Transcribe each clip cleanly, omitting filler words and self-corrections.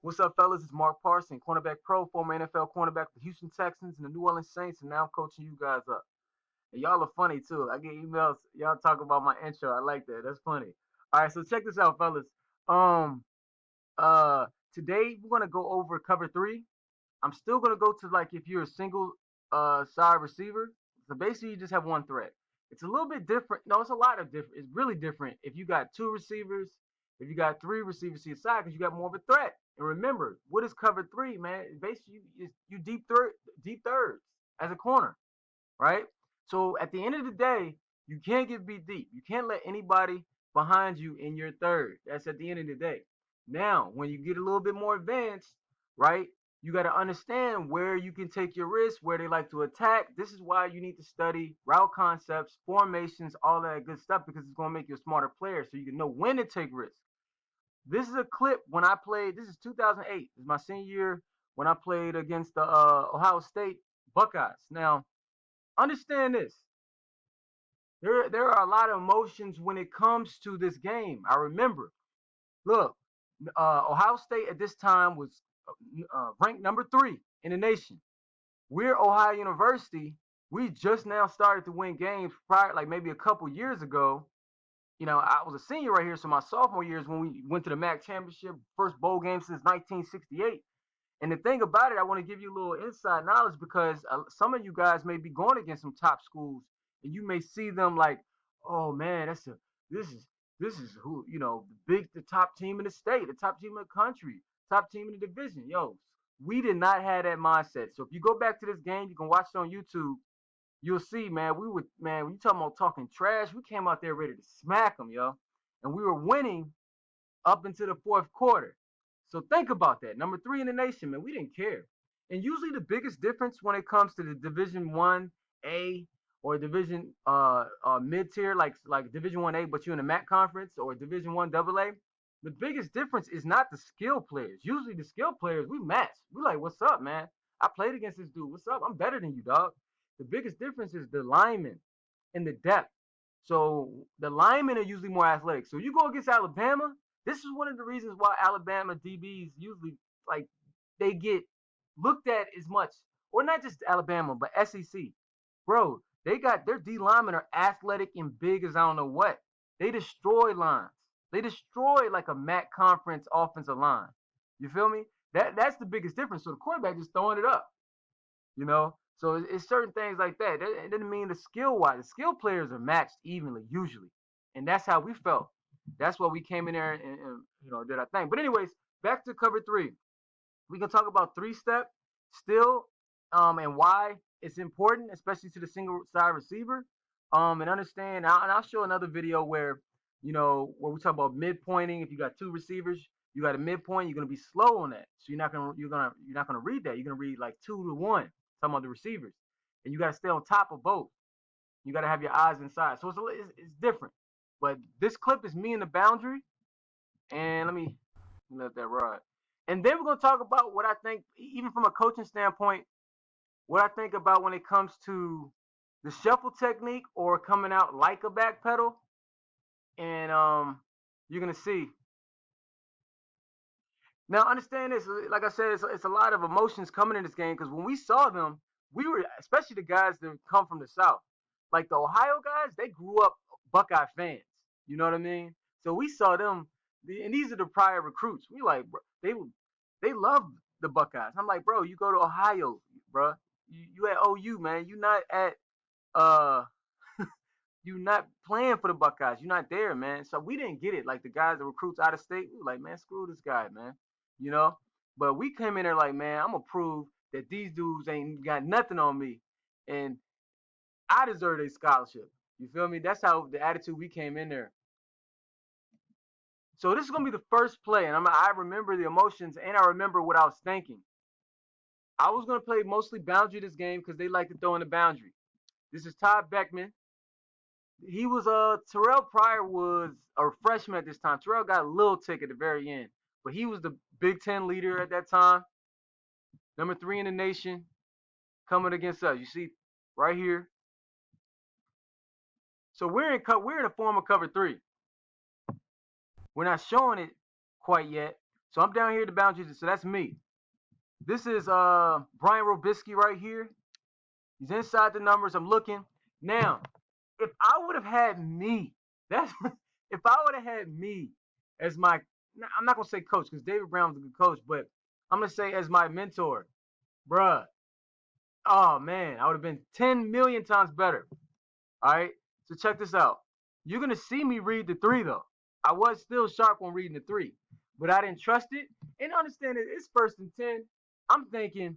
What's up, fellas? It's Mark Parson, cornerback pro, former NFL cornerback for the Houston Texans and the New Orleans Saints, and now I'm coaching you guys up. And y'all are funny too. I get emails. Y'all talk about my intro. I like that. That's funny. All right, so check this out, fellas. Um, uh, Today we're gonna go over cover three. I'm still gonna go to like if you're a single side receiver. So basically, you just have one threat. It's a little bit different. No, it's a lot of different. It's really different if you got two receivers, if you got three receivers to your side, because you got more of a threat. And remember, what is cover three, man? Basically, you deep thirds as a corner, right? So at the end of the day, you can't get beat deep. You can't let anybody behind you in your third. That's at the end of the day. Now, when you get a little bit more advanced, right? You got to understand where you can take your risks, where they like to attack. This is why you need to study route concepts, formations, all that good stuff, because it's going to make you a smarter player so you can know when to take risks. This is a clip when I played. This is 2008. This is my senior year when I played against the Ohio State Buckeyes. Now, understand this. There are a lot of emotions when it comes to this game. I remember. Look, Ohio State at this time was ranked number 3 in the nation. We're Ohio University. We just now started to win games prior, like maybe a couple years ago. You know, I was a senior right here, so my sophomore year is when we went to the MAC championship, first bowl game since 1968. And the thing about it, I want to give you a little inside knowledge because some of you guys may be going against some top schools, and you may see them like, oh man, this is this is who the top team in the state, the top team in the country, top team in the division. Yo, we did not have that mindset. So if you go back to this game, you can watch it on YouTube. You'll see, man. When you talking about talking trash, we came out there ready to smack them, yo, and we were winning up into the fourth quarter. So think about that. Number 3 in the nation, man. We didn't care. And usually the biggest difference when it comes to the Division 1A or Division mid tier, like Division 1A, but you're in the MAC conference or Division 1 AA, the biggest difference is not the skill players. Usually the skill players we match. We like, what's up, man? I played against this dude. What's up? I'm better than you, dog. The biggest difference is the linemen and the depth. So the linemen are usually more athletic. So you go against Alabama, this is one of the reasons why Alabama DBs usually like they get looked at as much, or not just Alabama, but SEC. Bro, they got their D linemen are athletic and big as I don't know what. They destroy lines. They destroy like a MAC conference offensive line. You feel me? That's the biggest difference. So the quarterback just throwing it up, you know. So it's certain things like that. It doesn't mean the skill wise. The skill players are matched evenly usually, and that's how we felt. That's why we came in there and did our thing. But anyways, back to cover three. We can talk about 3-step still, and why it's important, especially to the single side receiver. And understand. And I'll show another video where where we talk about midpointing. If you got two receivers, you got a midpoint. You're gonna be slow on that, so you're not gonna read that. You're gonna read like 2 to 1. Talking about the receivers, and you got to stay on top of both. You got to have your eyes inside. So it's different. But this clip is me in the boundary, and let that ride. And then we're gonna talk about what I think, even from a coaching standpoint, what I think about when it comes to the shuffle technique or coming out like a back pedal. And you're gonna see. Now understand this. Like I said, it's a lot of emotions coming in this game because when we saw them, we were especially the guys that come from the South, like the Ohio guys. They grew up Buckeye fans. You know what I mean? So we saw them, and these are the prior recruits. We like, bro, they love the Buckeyes. I'm like, bro, you go to Ohio, bro. You at OU, man. You not at uh you not playing for the Buckeyes. You're not there, man. So we didn't get it. Like the guys, the recruits out of state, we were like, man, screw this guy, man. You know? But we came in there like, man, I'm gonna prove that these dudes ain't got nothing on me. And I deserve a scholarship. You feel me? That's how the attitude we came in there. So this is gonna be the first play, and I remember the emotions and I remember what I was thinking. I was gonna play mostly boundary this game because they like to throw in the boundary. This is Todd Beckman. He was Terrell Pryor was a freshman at this time. Terrell got a little tick at the very end, but he was the Big Ten leader at that time, number 3 in the nation, coming against us. You see right here. So we're in a form of cover 3. We're not showing it quite yet. So I'm down here at the boundaries. So that's me. This is Brian Robisky right here. He's inside the numbers. I'm looking. Now, if I would have had me, that's if I would have had me as my, I'm not gonna say coach because David Brown was a good coach, but I'm gonna say as my mentor, bruh. Oh man, I would have been 10 million times better. All right. So check this out. You're gonna see me read the three though. I was still sharp on reading the three, but I didn't trust it and understand it. It's 1st and 10. I'm thinking,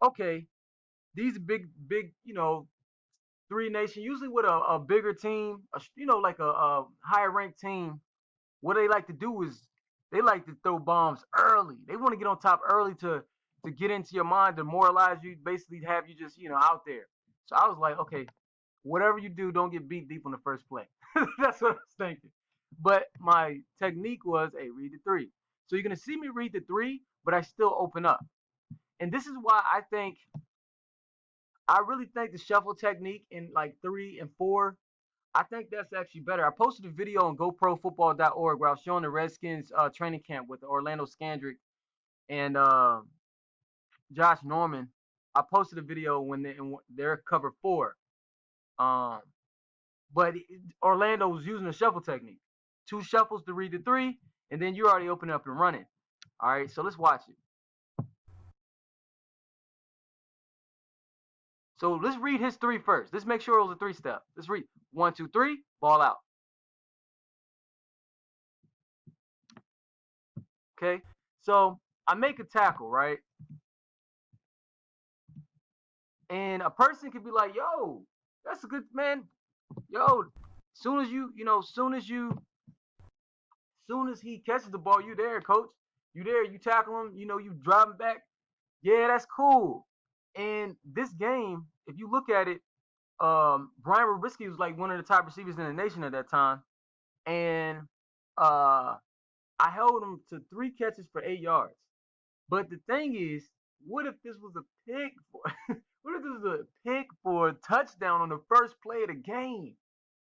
okay, these big, three nation, usually with a bigger team, like a higher ranked team, what they like to do is they like to throw bombs early. They want to get on top early to get into your mind, demoralize you, basically have you just, out there. So I was like, okay, whatever you do, don't get beat deep on the first play. That's what I was thinking. But my technique was, hey, read the three. So you're gonna see me read the three, but I still open up. And this is why I really think the shuffle technique in like 3 and 4, I think that's actually better. I posted a video on GoProFootball.org where I was showing the Redskins training camp with Orlando Scandrick and Josh Norman. I posted a video when they're cover 4. Um, but Orlando was using the shuffle technique. 2 shuffles to read the 3, and then you're already open up and running. All right, so let's watch it. So let's read his 3 first. Let's make sure it was a 3-step. Let's read 1, 2, 3, ball out. Okay, so I make a tackle, right? And a person could be like, yo, that's a good man. Yo, soon as he catches the ball, you there, coach. You there, you tackle him, you drive him back. Yeah, that's cool. And this game, if you look at it, Brian Robisky was like one of the top receivers in the nation at that time. And I held him to 3 catches for 8 yards. But the thing is, what if this was a pick for what if this was a pick for a touchdown on the first play of the game?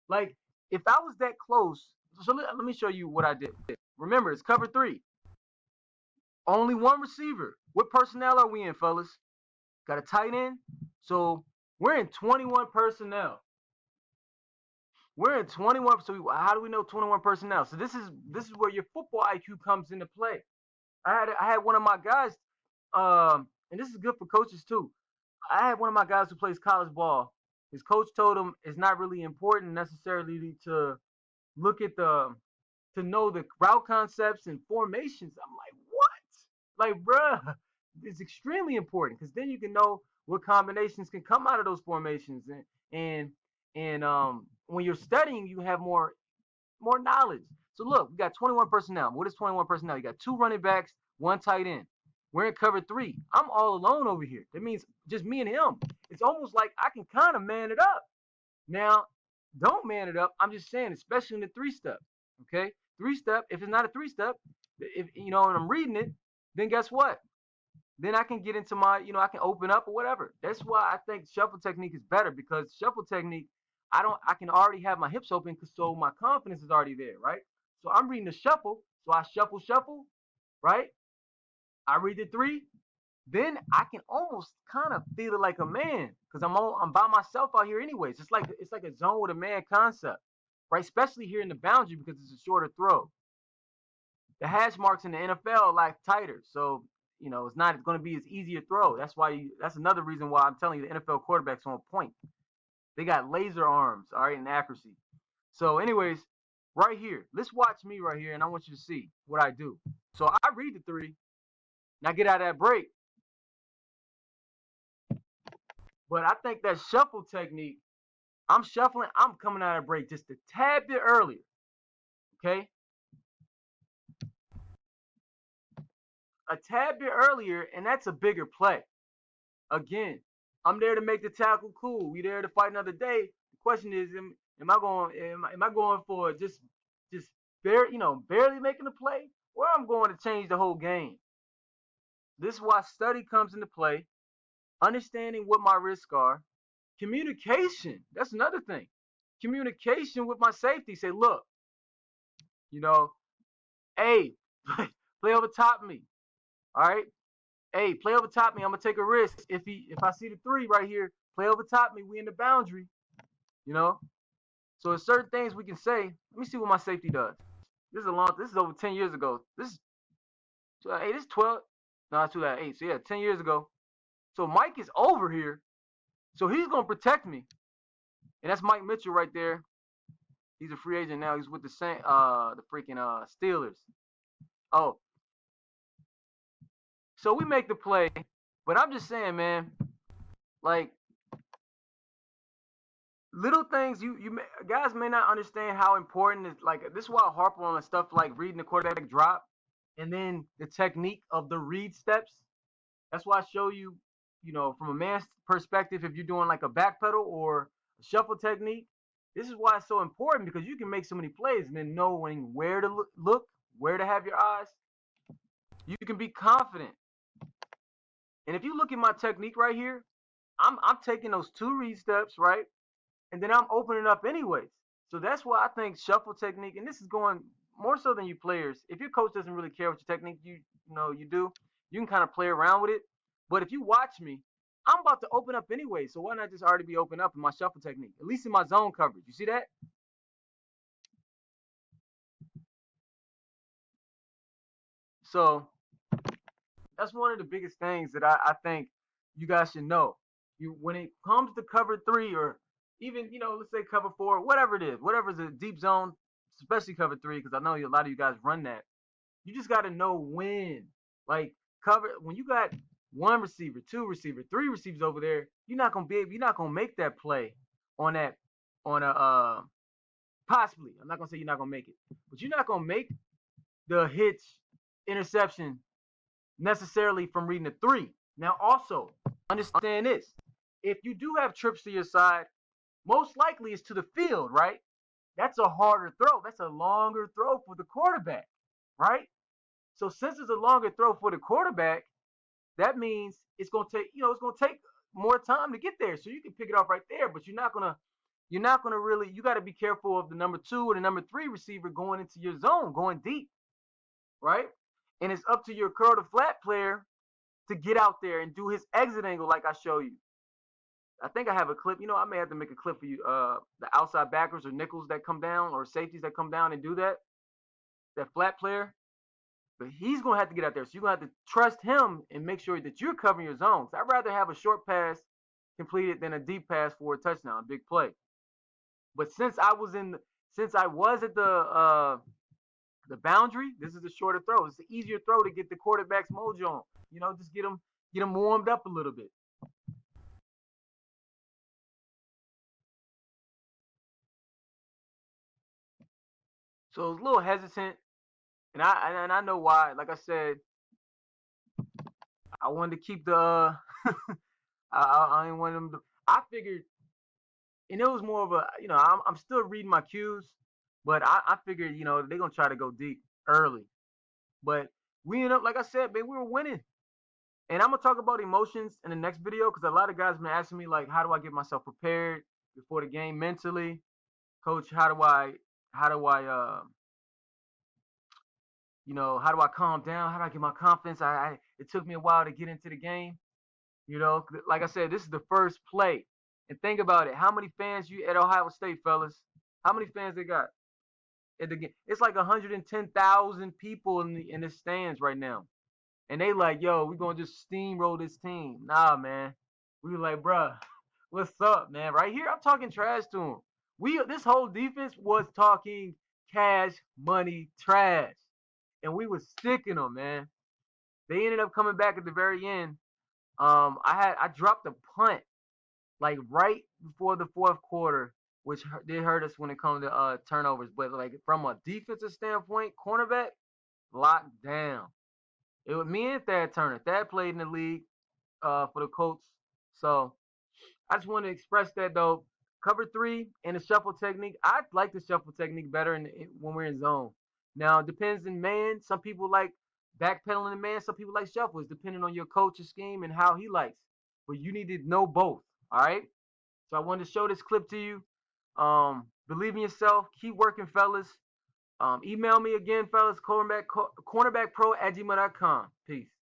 Like, if I was that close, so let me show you what I did. Remember, it's cover 3. Only 1 receiver. What personnel are we in, fellas? Got a tight end. So we're in 21 personnel. We're in 21. So how do we know 21 personnel? So this is where your football IQ comes into play. I had one of my guys, and this is good for coaches too. I had one of my guys who plays college ball. His coach told him it's not really important necessarily to look at to know the route concepts and formations. I'm like, what? Like, bruh, it's extremely important because then you can know what combinations can come out of those formations, and when you're studying, you have more knowledge. So look, we got 21 personnel. What is 21 personnel? You got 2 running backs, 1 tight end. We're in cover 3. I'm all alone over here. That means just me and him. It's almost like I can kind of man it up. Now, don't man it up. I'm just saying, especially in the 3-step. Okay, 3-step. If it's not a 3-step, if and I'm reading it, then guess what? Then I can get into my, I can open up or whatever. That's why I think shuffle technique is better because shuffle technique, I can already have my hips open so my confidence is already there, right? So I'm reading the shuffle, so I shuffle, right? I read the 3, then I can almost kind of feel it like a man because I'm by myself out here anyways. It's like a zone with a man concept, right? Especially here in the boundary because it's a shorter throw. The hash marks in the NFL are like tighter, so it's not going to be as easy a throw. That's another reason why I'm telling you the NFL quarterbacks on point. They got laser arms, all right, and accuracy. So, anyways, right here, let's watch me right here, and I want you to see what I do. So I read the 3. Now get out of that break. But I think that shuffle technique, I'm shuffling, I'm coming out of break just a tad bit earlier. Okay? A tad bit earlier, and that's a bigger play. Again, I'm there to make the tackle cool. We there to fight another day. The question is, am I going for just barely making a play, or I'm going to change the whole game? This is why study comes into play. Understanding what my risks are. Communication. That's another thing. Communication with my safety. Say, look, hey, Play over top me. All right. Hey, play over top me. I'm gonna take a risk. If I see the three right here, play over top me. We in the boundary. You know. So there's certain things we can say. Let me see what my safety does. This is over 10 years ago. This is 2008. This is 12. No, it's 2008. So yeah, 10 years ago. So Mike is over here. So he's gonna protect me. And that's Mike Mitchell right there. He's a free agent now. He's with the freaking Steelers. Oh, so we make the play, but I'm just saying, man, like little things guys may not understand how important is. Like this is why I harp on stuff like reading the quarterback drop, and then the technique of the read steps. That's why I show you, from a man's perspective, if you're doing like a back pedal or a shuffle technique. This is why it's so important, because you can make so many plays and then knowing where to look, where to have your eyes. You can be confident. And if you look at my technique right here, I'm taking those two read steps, right? And then I'm opening up anyways. So that's why I think shuffle technique, and this is going more so than you players. If your coach doesn't really care what your technique you do, you can kind of play around with it. But if you watch me, I'm about to open up anyway. So why not just already be open up in my shuffle technique? At least in my zone coverage. You see that? So that's one of the biggest things that I think you guys should know. When it comes to cover three, or even let's say cover four, whatever it is, whatever's a deep zone, especially cover three, because I know a lot of you guys run that. You just got to know when. Like cover when you got one receiver, two receiver, three receivers over there, you're not gonna make that play on that on a possibly. I'm not gonna say you're not gonna make it, but you're not gonna make the hitch interception necessarily from reading the three. Now, also, understand this. If you do have trips to your side, most likely it's to the field, right? That's a harder throw. That's a longer throw for the quarterback, right? So since it's a longer throw for the quarterback, that means it's gonna take more time to get there. So you can pick it off right there, but you're not gonna really. You got to be careful of the number two or the number three receiver going into your zone, going deep, right? And it's up to your curl to flat player to get out there and do his exit angle like I show you. I think I have a clip. I may have to make a clip for you. The outside backers or nickels that come down, or safeties that come down and do that. That flat player. But he's going to have to get out there. So you're going to have to trust him and make sure that you're covering your zones. I'd rather have a short pass completed than a deep pass for a touchdown, a big play. But since I was at the boundary, this is a shorter throw. It's an easier throw to get the quarterback's mojo on. Just get them warmed up a little bit. So I was a little hesitant, and I know why. Like I said, I wanted to keep the. I didn't want them to. I figured, and it was more of a. I'm still reading my cues, but I figured they're gonna try to go deep early. But we ended up, like I said, man, we were winning. And I'm gonna talk about emotions in the next video, because a lot of guys have been asking me, like, how do I get myself prepared before the game mentally, coach? How do I calm down? How do I get my confidence? It took me a while to get into the game. Like I said, this is the first play. And think about it. How many fans you at Ohio State, fellas? How many fans they got at the game? It's like 110,000 people in the stands right now. And they like, yo, we gonna just steamroll this team. Nah, man. We were like, bruh, what's up, man? Right here, I'm talking trash to him. This whole defense was talking cash money trash. And we was sticking them, man. They ended up coming back at the very end. I dropped a punt like right before the fourth quarter, which did hurt us when it comes to turnovers. But like from a defensive standpoint, cornerback locked down. It was me and Thad Turner. Thad played in the league for the Colts. So I just want to express that though. Cover three and the shuffle technique. I like the shuffle technique better when we're in zone. Now it depends in man. Some people like backpedaling in man. Some people like shuffles, depending on your coach's scheme and how he likes. But you need to know both. All right. So I wanted to show this clip to you. Believe in yourself. Keep working, fellas. Email me again, fellas, cornerbackpro@gmail.com. Peace.